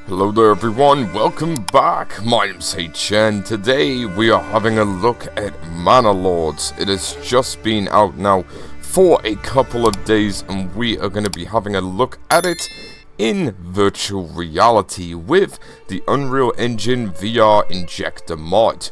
Hello there everyone, welcome back. My name's H and today we are having a look at Manor. It has just been out now for a couple of days and we are going to be having a look at it in virtual reality with the Unreal Engine VR Injector mod.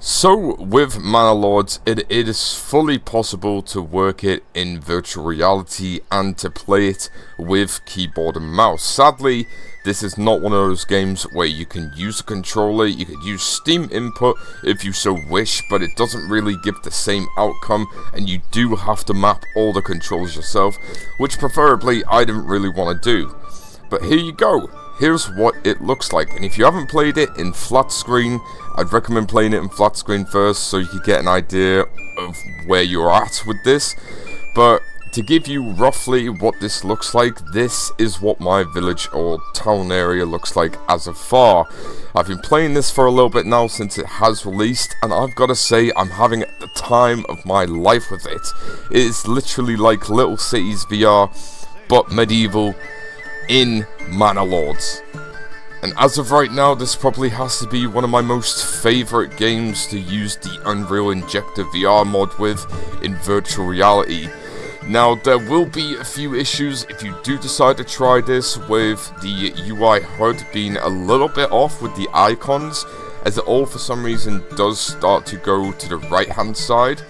So, with Manor, it is fully possible to work it in virtual reality and to play it with keyboard and mouse. Sadly, this is not one of those games where you can use a controller. You could use Steam input if you so wish, but it doesn't really give the same outcome, and you do have to map all the controls yourself, which preferably I didn't really want to do. But here you go. Here's what it looks like, and if you haven't played it in flat screen, I'd recommend playing it in flat screen first so you can get an idea of where you're at with this. But to give you roughly what this looks like, this is what my village or town area looks like as of far. I've been playing this for a little bit now since it has released, and I've got to say I'm having the time of my life with it. It is literally like Little Cities VR, but medieval in Manor. And as of right now, this probably has to be one of my most favourite games to use the Unreal Injector VR mod with in virtual reality. Now, there will be a few issues if you do decide to try this, with the UI HUD being a little bit off with the icons, as it all for some reason does start to go to the right hand side.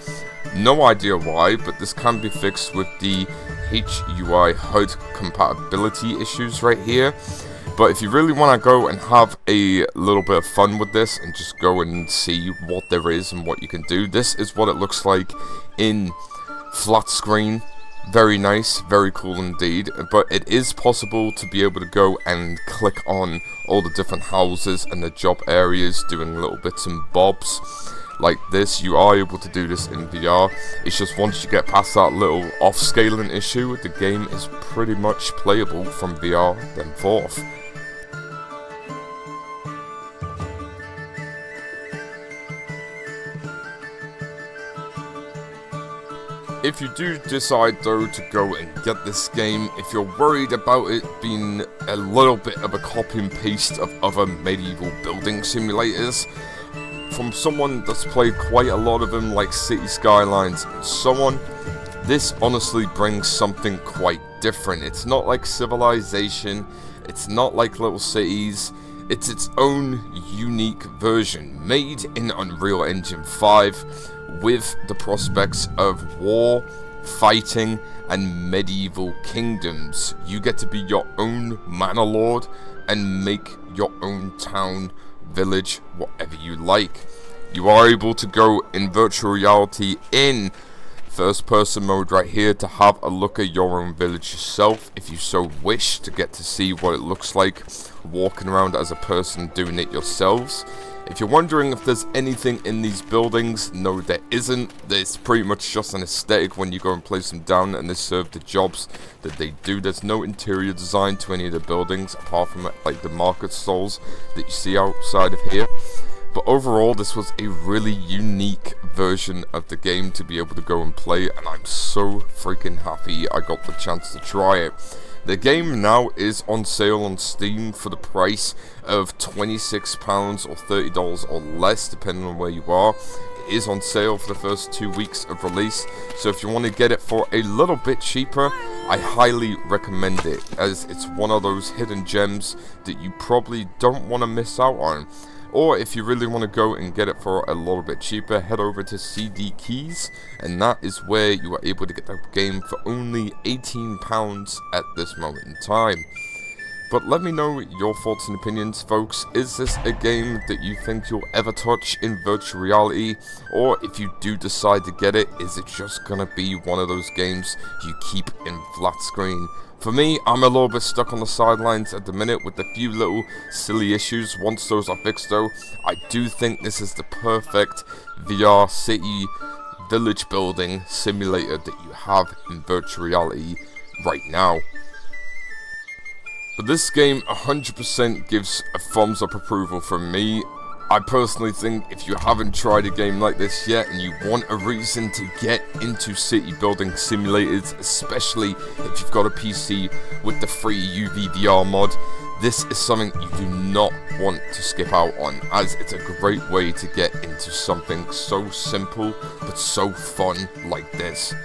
No idea why, but this can be fixed with the HUI HUD compatibility issues right here. But if you really want to go and have a little bit of fun with this and just go and see what there is and what you can do, this is what it looks like in flat screen. Very nice, very cool indeed. But it is possible to be able to go and click on all the different houses and the job areas, doing little bits and bobs like this. You are able to do this in VR. It's just once you get past that little off-scaling issue, the game is pretty much playable from VR then forth. If you do decide though to go and get this game, if you're worried about it being a little bit of a copy and paste of other medieval building simulators, from someone that's played quite a lot of them like City Skylines and so on, this honestly brings something quite different. It's not like Civilization, it's not like Little Cities, it's its own unique version, made in Unreal Engine 5, with the prospects of war, fighting, and medieval kingdoms. You get to be your own manor lord and make your own town, village, whatever you like. You are able to go in virtual reality in first person mode right here to have a look at your own village yourself if you so wish, to get to see what it looks like walking around as a person doing it yourselves. If you're wondering if there's anything in these buildings, no there isn't. It's pretty much just an aesthetic when you go and place them down and they serve the jobs that they do. There's no interior design to any of the buildings apart from like the market stalls that you see outside of here. But overall, this was a really unique version of the game to be able to go and play, and I'm so freaking happy I got the chance to try it. The game now is on sale on Steam for the price of £26 or $30 or less, depending on where you are. It is on sale for the first 2 weeks of release, so if you want to get it for a little bit cheaper, I highly recommend it, as it's one of those hidden gems that you probably don't want to miss out on. Or if you really want to go and get it for a little bit cheaper, head over to CD Keys, and that is where you are able to get the game for only £18 at this moment in time. But let me know your thoughts and opinions, folks. Is this a game that you think you'll ever touch in virtual reality? Or if you do decide to get it, is it just gonna be one of those games you keep in flat screen? For me, I'm a little bit stuck on the sidelines at the minute with a few little silly issues. Once those are fixed though, I do think this is the perfect VR city village building simulator that you have in virtual reality right now. But this game 100% gives a thumbs up approval from me. I personally think if you haven't tried a game like this yet and you want a reason to get into city building simulators, especially if you've got a PC with the free UEVR mod, this is something you do not want to skip out on, as it's a great way to get into something so simple but so fun like this.